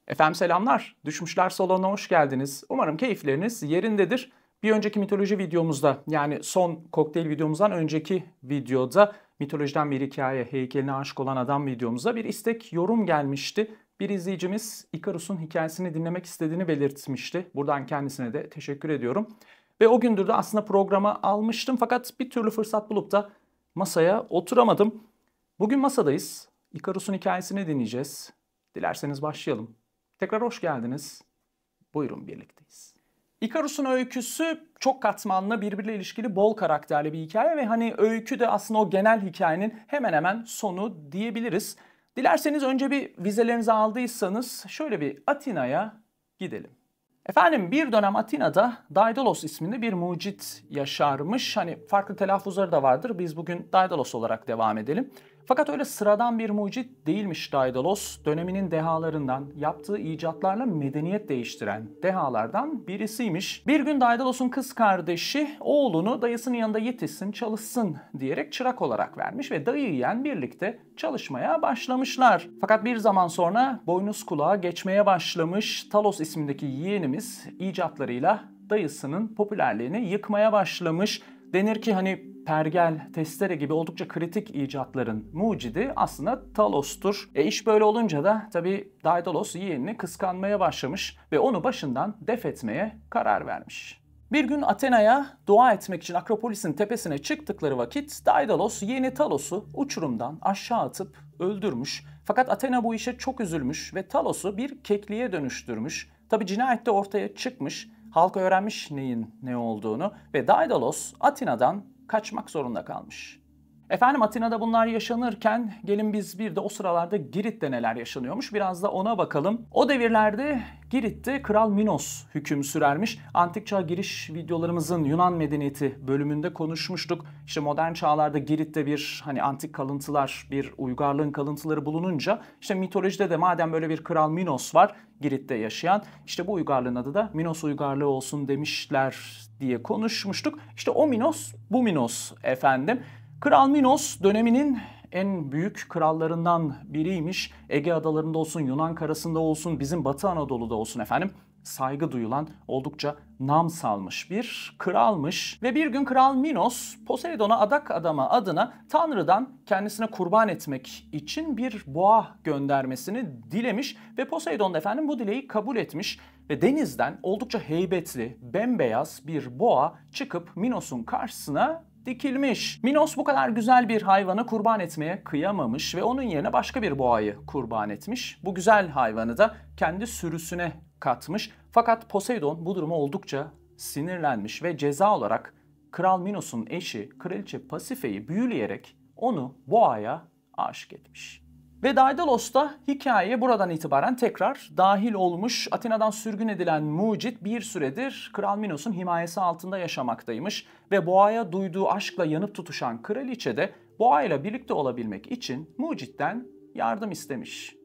Efendim selamlar. Düşmüşler salonuna hoş geldiniz. Umarım keyifleriniz yerindedir. Bir önceki mitoloji videomuzda yani son kokteyl videomuzdan önceki videoda mitolojiden bir hikaye, heykeline aşık olan adam videomuzda bir istek yorum gelmişti. Bir izleyicimiz Ikarus'un hikayesini dinlemek istediğini belirtmişti. Buradan kendisine de teşekkür ediyorum. Ve o gündür de aslında programa almıştım fakat bir türlü fırsat bulup da masaya oturamadım. Bugün masadayız. Ikarus'un hikayesini dinleyeceğiz. Dilerseniz başlayalım. Tekrar hoş geldiniz. Buyurun birlikteyiz. Ikarus'un öyküsü çok katmanlı, birbiriyle ilişkili, bol karakterli bir hikaye ve hani öykü de aslında o genel hikayenin hemen hemen sonu diyebiliriz. Dilerseniz önce bir vizelerinizi aldıysanız şöyle bir Atina'ya gidelim. Efendim bir dönem Atina'da Daidalos isminde bir mucit yaşarmış. Hani farklı telaffuzları da vardır. Biz bugün Daidalos olarak devam edelim. Fakat öyle sıradan bir mucit değilmiş Daidalos. Döneminin dehalarından, yaptığı icatlarla medeniyet değiştiren dehalardan birisiymiş. Bir gün Daidalos'un kız kardeşi oğlunu dayısının yanında yetişsin, çalışsın diyerek çırak olarak vermiş ve dayı yeğen birlikte çalışmaya başlamışlar. Fakat bir zaman sonra boynuz kulağa geçmeye başlamış Talos ismindeki yeğenimiz icatlarıyla dayısının popülerliğini yıkmaya başlamış. Denir ki hani pergel, testere gibi oldukça kritik icatların mucidi aslında Talos'tur. İş böyle olunca da tabii Daidalos yeğenini kıskanmaya başlamış ve onu başından def etmeye karar vermiş. Bir gün Athena'ya dua etmek için Akropolis'in tepesine çıktıkları vakit Daidalos yeğeni Talos'u uçurumdan aşağı atıp öldürmüş. Fakat Athena bu işe çok üzülmüş ve Talos'u bir kekliğe dönüştürmüş. Tabii cinayet de ortaya çıkmış. Halk öğrenmiş neyin ne olduğunu ve Daidalos Atina'dan kaçmak zorunda kalmış. Efendim Atina'da bunlar yaşanırken gelin biz bir de o sıralarda Girit'te neler yaşanıyormuş biraz da ona bakalım. O devirlerde Girit'te Kral Minos hüküm sürermiş. Antik çağ giriş videolarımızın Yunan medeniyeti bölümünde konuşmuştuk. İşte modern çağlarda Girit'te bir hani antik kalıntılar, bir uygarlığın kalıntıları bulununca işte mitolojide de madem böyle bir Kral Minos var Girit'te yaşayan işte bu uygarlığın adı da Minos uygarlığı olsun demişler diye konuşmuştuk. İşte o Minos bu Minos efendim. Kral Minos döneminin en büyük krallarından biriymiş. Ege adalarında olsun, Yunan karasında olsun, bizim Batı Anadolu'da olsun efendim saygı duyulan, oldukça nam salmış bir kralmış. Ve bir gün Kral Minos Poseidon'a adak adama adına Tanrı'dan kendisine kurban etmek için bir boğa göndermesini dilemiş ve Poseidon da efendim bu dileği kabul etmiş. Ve denizden oldukça heybetli, bembeyaz bir boğa çıkıp Minos'un karşısına dikilmiş. Minos bu kadar güzel bir hayvanı kurban etmeye kıyamamış ve onun yerine başka bir boğayı kurban etmiş. Bu güzel hayvanı da kendi sürüsüne katmış. Fakat Poseidon bu duruma oldukça sinirlenmiş ve ceza olarak Kral Minos'un eşi Kraliçe Pasife'yi büyüleyerek onu boğaya aşık etmiş. Ve Daidalos da hikayeye buradan itibaren tekrar dahil olmuş. Atina'dan sürgün edilen mucit bir süredir Kral Minos'un himayesi altında yaşamaktaymış. Ve boğaya duyduğu aşkla yanıp tutuşan kraliçe de boğayla birlikte olabilmek için mucitten yardım istemiş.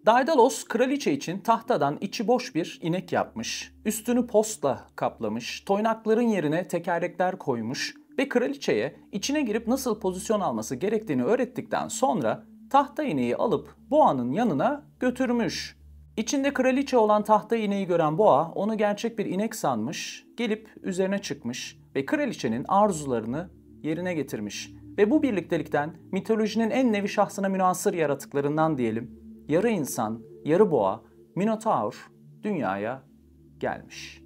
Daidalos kraliçe için tahtadan içi boş bir inek yapmış. Üstünü postla kaplamış, toynakların yerine tekerlekler koymuş ve kraliçeye içine girip nasıl pozisyon alması gerektiğini öğrettikten sonra tahta ineği alıp boğanın yanına götürmüş. İçinde kraliçe olan tahta ineği gören boğa onu gerçek bir inek sanmış, gelip üzerine çıkmış ve kraliçenin arzularını yerine getirmiş. Ve bu birliktelikten mitolojinin en nevi şahsına münhasır yaratıklarından diyelim, yarı insan, yarı boğa, Minotaur dünyaya gelmiş.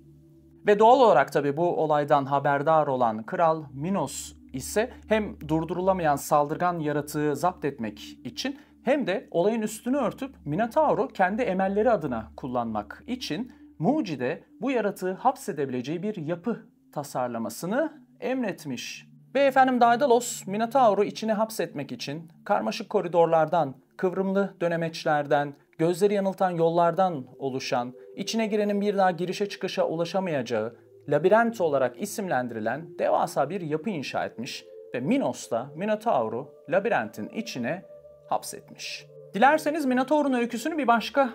Ve doğal olarak tabii bu olaydan haberdar olan Kral Minos ise hem durdurulamayan saldırgan yaratığı zapt etmek için hem de olayın üstünü örtüp Minotaur'u kendi emelleri adına kullanmak için mucide bu yaratığı hapsedebileceği bir yapı tasarlamasını emretmiş. Ve efendim Daidalos Minotaur'u içine hapsetmek için karmaşık koridorlardan, kıvrımlı dönemeçlerden, gözleri yanıltan yollardan oluşan, içine girenin bir daha girişe çıkışa ulaşamayacağı, labirent olarak isimlendirilen devasa bir yapı inşa etmiş ve Minos da Minotaur'u labirentin içine hapsetmiş. Dilerseniz Minotaur'un öyküsünü bir başka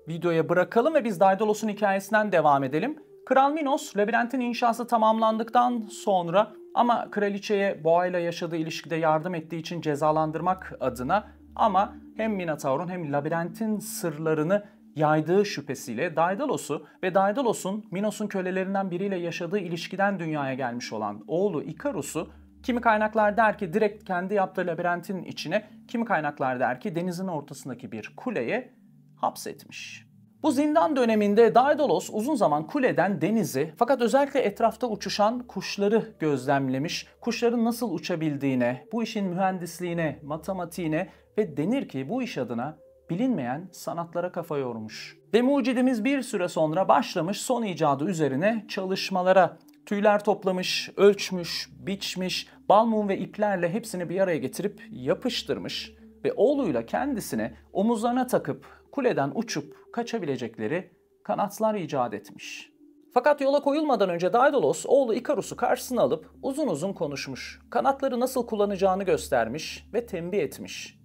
videoya bırakalım ve biz Daidalos'un hikayesinden devam edelim. Kral Minos labirentin inşası tamamlandıktan sonra ama kraliçeye boğayla yaşadığı ilişkide yardım ettiği için cezalandırmak adına ama hem Minotaur'un hem labirentin sırlarını yaydığı şüphesiyle Daidalos'u ve Daidalos'un Minos'un kölelerinden biriyle yaşadığı ilişkiden dünyaya gelmiş olan oğlu Ikarus'u kimi kaynaklar der ki direkt kendi yaptığı labirentin içine, kimi kaynaklar der ki denizin ortasındaki bir kuleye hapsetmiş. Bu zindan döneminde Daidalos uzun zaman kuleden denizi, fakat özellikle etrafta uçuşan kuşları gözlemlemiş, kuşların nasıl uçabildiğine, bu işin mühendisliğine, matematiğine ve denir ki bu iş adına bilinmeyen sanatlara kafa yormuş. Ve mucidimiz bir süre sonra başlamış son icadı üzerine çalışmalara. Tüyler toplamış, ölçmüş, biçmiş, bal mum ve iplerle hepsini bir araya getirip yapıştırmış ve oğluyla kendisine omuzlarına takıp kuleden uçup kaçabilecekleri kanatlar icat etmiş. Fakat yola koyulmadan önce Daidalos oğlu Ikarus'u karşısına alıp uzun uzun konuşmuş. Kanatları nasıl kullanacağını göstermiş ve tembih etmiş.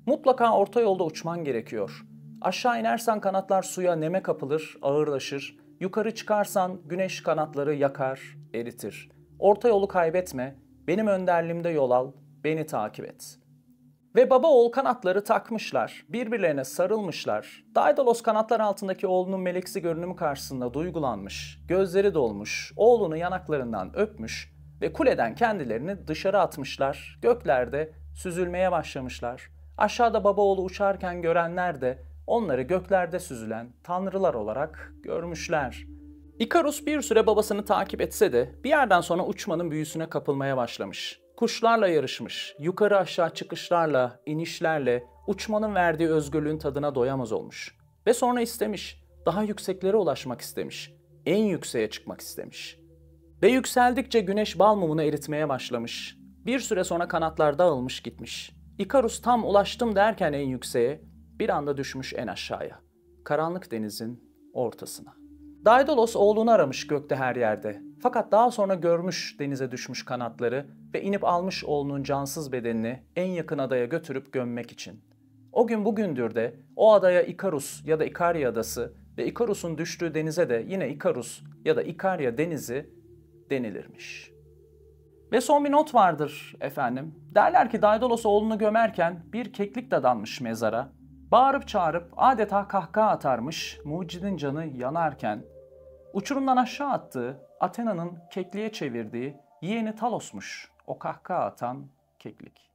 Mutlaka orta yolda uçman gerekiyor. Aşağı inersen kanatlar suya neme kapılır, ağırlaşır. Yukarı çıkarsan güneş kanatları yakar, eritir. Orta yolu kaybetme, benim önderliğimde yol al, beni takip et. Ve baba oğul kanatları takmışlar, birbirlerine sarılmışlar. Daidalos kanatlar altındaki oğlunun meleksi görünümü karşısında duygulanmış, gözleri dolmuş, oğlunu yanaklarından öpmüş ve kuleden kendilerini dışarı atmışlar, göklerde süzülmeye başlamışlar. Aşağıda baba oğlu uçarken görenler de onları göklerde süzülen tanrılar olarak görmüşler. Ikarus bir süre babasını takip etse de bir yerden sonra uçmanın büyüsüne kapılmaya başlamış. Kuşlarla yarışmış, yukarı aşağı çıkışlarla, inişlerle uçmanın verdiği özgürlüğün tadına doyamaz olmuş. Ve sonra istemiş, daha yükseklere ulaşmak istemiş, en yükseğe çıkmak istemiş. Ve yükseldikçe güneş bal mumunu eritmeye başlamış. Bir süre sonra kanatlar dağılmış gitmiş. Ikarus tam ulaştım derken en yükseğe, bir anda düşmüş en aşağıya. Karanlık denizin ortasına. Daidalos oğlunu aramış gökte her yerde. Fakat daha sonra görmüş denize düşmüş kanatları ve inip almış oğlunun cansız bedenini en yakın adaya götürüp gömmek için. O gün bugündür de o adaya Ikarus ya da İkarya adası ve Ikarus'un düştüğü denize de yine Ikarus ya da İkarya denizi denilirmiş. Ve son bir not vardır efendim. Derler ki Daidalos oğlunu gömerken bir keklik dadanmış mezara. Bağırıp çağırıp adeta kahkaha atarmış, mucidin canı yanarken, uçurumdan aşağı attığı, Athena'nın kekliğe çevirdiği yeğeni Talos'muş o kahkaha atan keklik.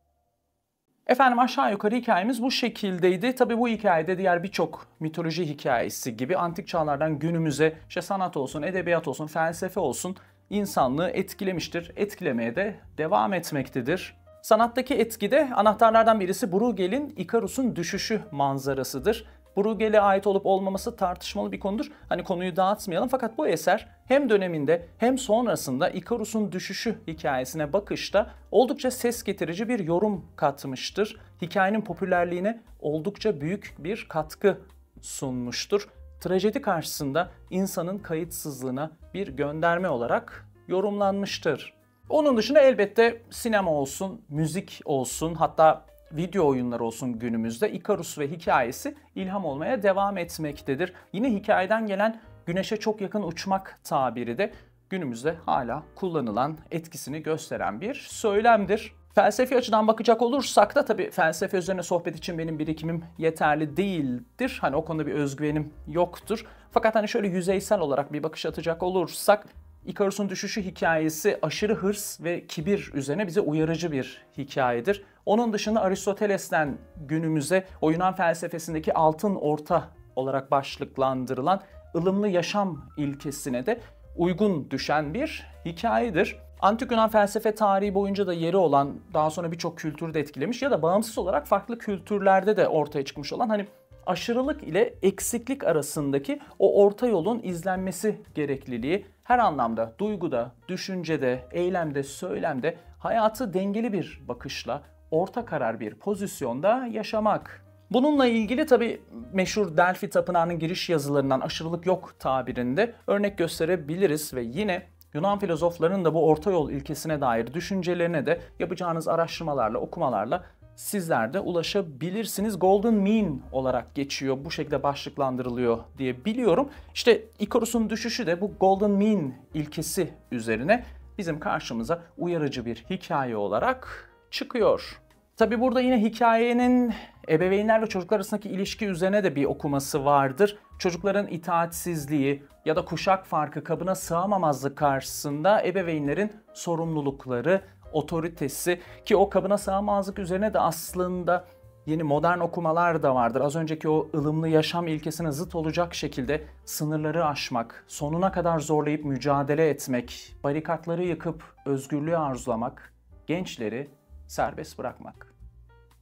Efendim aşağı yukarı hikayemiz bu şekildeydi. Tabii bu hikayede diğer birçok mitoloji hikayesi gibi antik çağlardan günümüze işte sanat olsun, edebiyat olsun, felsefe olsun insanlığı etkilemiştir. Etkilemeye de devam etmektedir. Sanattaki etkide anahtarlardan birisi Bruegel'in Ikarus'un düşüşü manzarasıdır. Bruegel'e ait olup olmaması tartışmalı bir konudur. Hani konuyu dağıtmayalım fakat bu eser hem döneminde hem sonrasında Ikarus'un düşüşü hikayesine bakışta oldukça ses getirici bir yorum katmıştır. Hikayenin popülerliğine oldukça büyük bir katkı sunmuştur. Trajedi karşısında insanın kayıtsızlığına bir gönderme olarak yorumlanmıştır. Onun dışında elbette sinema olsun, müzik olsun, hatta video oyunları olsun günümüzde Ikarus ve hikayesi ilham olmaya devam etmektedir. Yine hikayeden gelen güneşe çok yakın uçmak tabiri de günümüzde hala kullanılan, etkisini gösteren bir söylemdir. Felsefi açıdan bakacak olursak da tabii felsefe üzerine sohbet için benim birikimim yeterli değildir. Hani o konuda bir özgüvenim yoktur. Fakat hani şöyle yüzeysel olarak bir bakış atacak olursak Ikarus'un düşüşü hikayesi aşırı hırs ve kibir üzerine bize uyarıcı bir hikayedir. Onun dışında Aristoteles'ten günümüze o Yunan felsefesindeki altın orta olarak başlıklandırılan ılımlı yaşam ilkesine de uygun düşen bir hikayedir. Antik Yunan felsefe tarihi boyunca da yeri olan, daha sonra birçok kültürü de etkilemiş ya da bağımsız olarak farklı kültürlerde de ortaya çıkmış olan hani aşırılık ile eksiklik arasındaki o orta yolun izlenmesi gerekliliği, her anlamda duyguda, düşüncede, eylemde, söylemde hayatı dengeli bir bakışla, orta karar bir pozisyonda yaşamak. Bununla ilgili tabii meşhur Delphi Tapınağı'nın giriş yazılarından aşırılık yok tabirinde örnek gösterebiliriz ve yine Yunan filozoflarının da bu orta yol ilkesine dair düşüncelerine de yapacağınız araştırmalarla, okumalarla sizler de ulaşabilirsiniz. Golden Mean olarak geçiyor, bu şekilde başlıklandırılıyor diye biliyorum. İşte Ikarus'un düşüşü de bu Golden Mean ilkesi üzerine bizim karşımıza uyarıcı bir hikaye olarak çıkıyor. Tabi burada yine hikayenin ebeveynler ve çocuklar arasındaki ilişki üzerine de bir okuması vardır. Çocukların itaatsizliği ya da kuşak farkı, kabına sığamamazlık karşısında ebeveynlerin sorumlulukları, otoritesi, ki o kabına sığamazlık üzerine de aslında yeni modern okumalar da vardır. Az önceki o ılımlı yaşam ilkesine zıt olacak şekilde sınırları aşmak, sonuna kadar zorlayıp mücadele etmek, barikatları yıkıp özgürlüğü arzulamak, gençleri serbest bırakmak.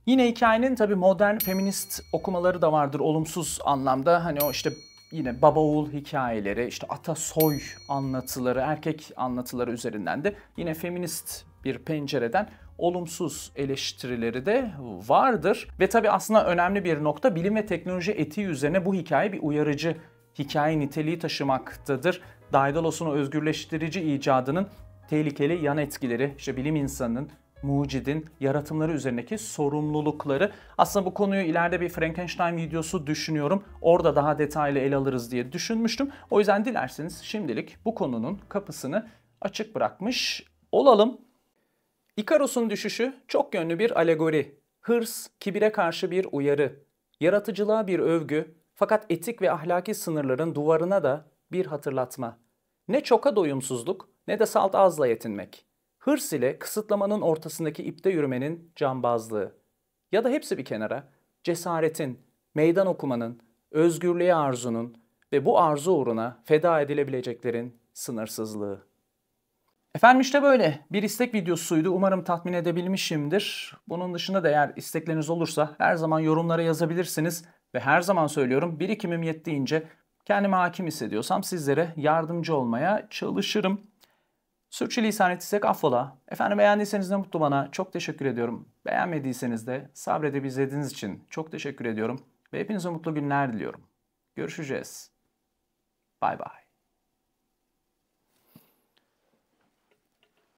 Yine hikayenin tabii modern feminist okumaları da vardır olumsuz anlamda. Hani o işte yine baba oğul hikayeleri, işte ata soy anlatıları, erkek anlatıları üzerinden de yine feminist bir pencereden olumsuz eleştirileri de vardır. Ve tabii aslında önemli bir nokta, bilim ve teknoloji etiği üzerine bu hikaye bir uyarıcı hikaye niteliği taşımaktadır. Daedalos'un o özgürleştirici icadının tehlikeli yan etkileri, işte bilim insanının, mucidin yaratımları üzerindeki sorumlulukları. Aslında bu konuyu ileride bir Frankenstein videosu düşünüyorum. Orada daha detaylı ele alırız diye düşünmüştüm. O yüzden dilerseniz şimdilik bu konunun kapısını açık bırakmış olalım. Ikaros'un düşüşü çok yönlü bir alegori. Hırs, kibire karşı bir uyarı. Yaratıcılığa bir övgü, fakat etik ve ahlaki sınırların duvarına da bir hatırlatma. Ne çoka doyumsuzluk ne de salt ağızla yetinmek. Hırs ile kısıtlamanın ortasındaki ipte yürümenin cambazlığı. Ya da hepsi bir kenara, cesaretin, meydan okumanın, özgürlüğe arzunun ve bu arzu uğruna feda edilebileceklerin sınırsızlığı. Efendim işte böyle bir istek videosuydu. Umarım tatmin edebilmişimdir. Bunun dışında da eğer istekleriniz olursa her zaman yorumlara yazabilirsiniz. Ve her zaman söylüyorum, birikimim yettiğince, kendime hakim hissediyorsam sizlere yardımcı olmaya çalışırım. Sürçülisan ettiysek affola. Efendim beğendiyseniz ne mutlu bana. Çok teşekkür ediyorum. Beğenmediyseniz de sabredip izlediğiniz için çok teşekkür ediyorum. Ve hepinize mutlu günler diliyorum. Görüşeceğiz. Bay bay.